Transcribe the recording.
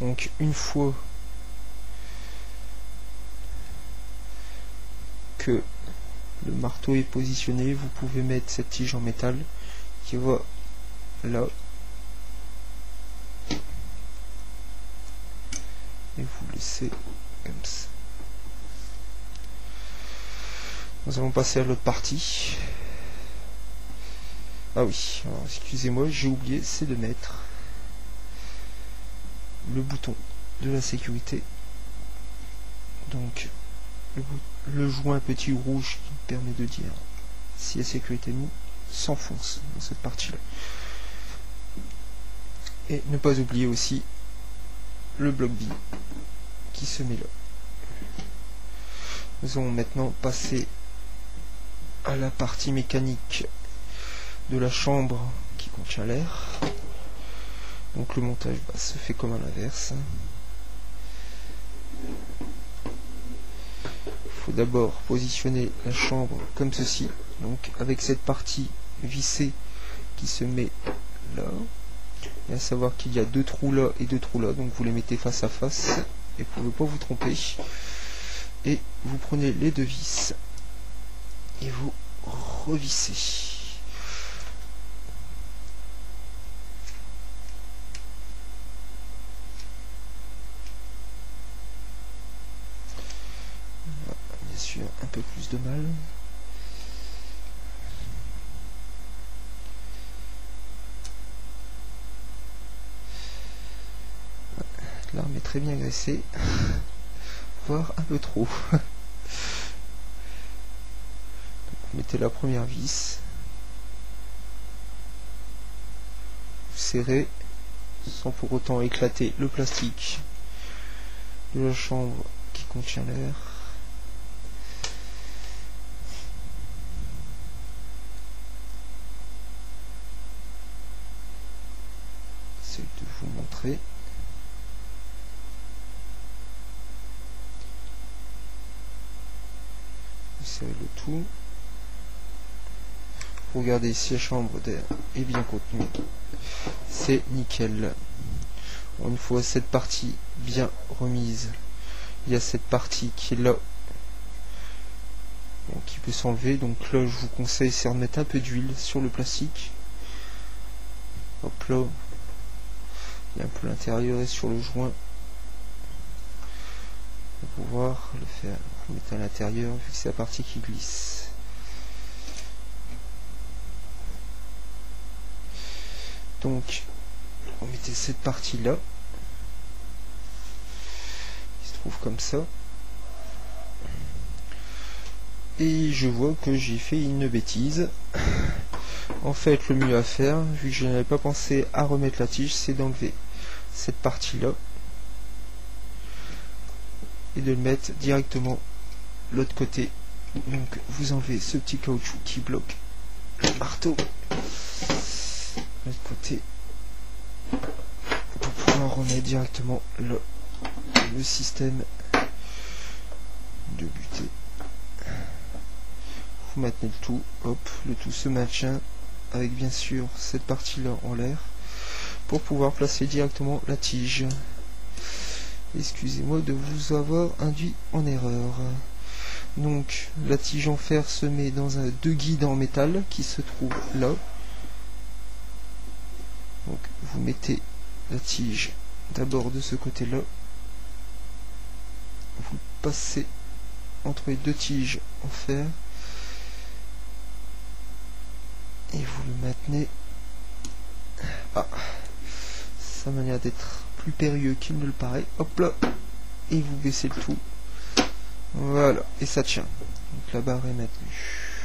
Donc une fois que le marteau est positionné, vous pouvez mettre cette tige en métal qui va là et vous laissez comme ça. Nous allons passer à l'autre partie. Ah oui, excusez-moi, j'ai oublié, c'est de mettre le bouton de la sécurité. Donc le joint petit rouge qui permet de dire si la sécurité nous s'enfonce dans cette partie-là. Et ne pas oublier aussi le bloc B qui se met là. Nous allons maintenant passer à la partie mécanique de la chambre qui contient l'air. Donc le montage se fait comme à l'inverse. Il faut d'abord positionner la chambre comme ceci, donc avec cette partie vissée qui se met là. Et à savoir qu'il y a 2 trous là et 2 trous là, donc vous les mettez face à face et pour ne pas vous tromper. Et vous prenez les 2 vis et vous revissez. Bien sûr, un peu plus de mal. L'arme est très bien graissée, voire un peu trop. Donc, mettez la première vis, vous serrez sans pour autant éclater le plastique de la chambre qui contient l'air. J'essaie de vous montrer. Serrez le tout. Regardez si la chambre d'air est bien contenue. C'est nickel. Une fois cette partie bien remise, il y a cette partie qui est là, donc, qui peut s'enlever. Donc là, je vous conseille c'est de mettre un peu d'huile sur le plastique. Hop là. Il y a un peu l'intérieur et sur le joint. Pour pouvoir le faire. Vous mettez à l'intérieur vu que c'est la partie qui glisse. Donc, vous mettez cette partie là, qui se trouve comme ça. Et je vois que j'ai fait une bêtise. En fait, le mieux à faire, vu que je n'avais pas pensé à remettre la tige, c'est d'enlever cette partie là et de le mettre directement l'autre côté. Donc vous enlevez ce petit caoutchouc qui bloque le marteau de l'autre côté pour pouvoir remettre directement le système de butée. Vous maintenez le tout, hop, le tout se maintient avec bien sûr cette partie là en l'air pour pouvoir placer directement la tige. Excusez-moi de vous avoir induit en erreur. Donc la tige en fer se met dans un 2 guides en métal qui se trouve là. Donc vous mettez la tige d'abord de ce côté là. Vous passez entre les 2 tiges en fer. Et vous le maintenez. Ah, ça m'a l'air d'être plus périlleux qu'il ne le paraît. Hop là. Et vous baissez le tout. Voilà. Et ça tient. Donc la barre est maintenue.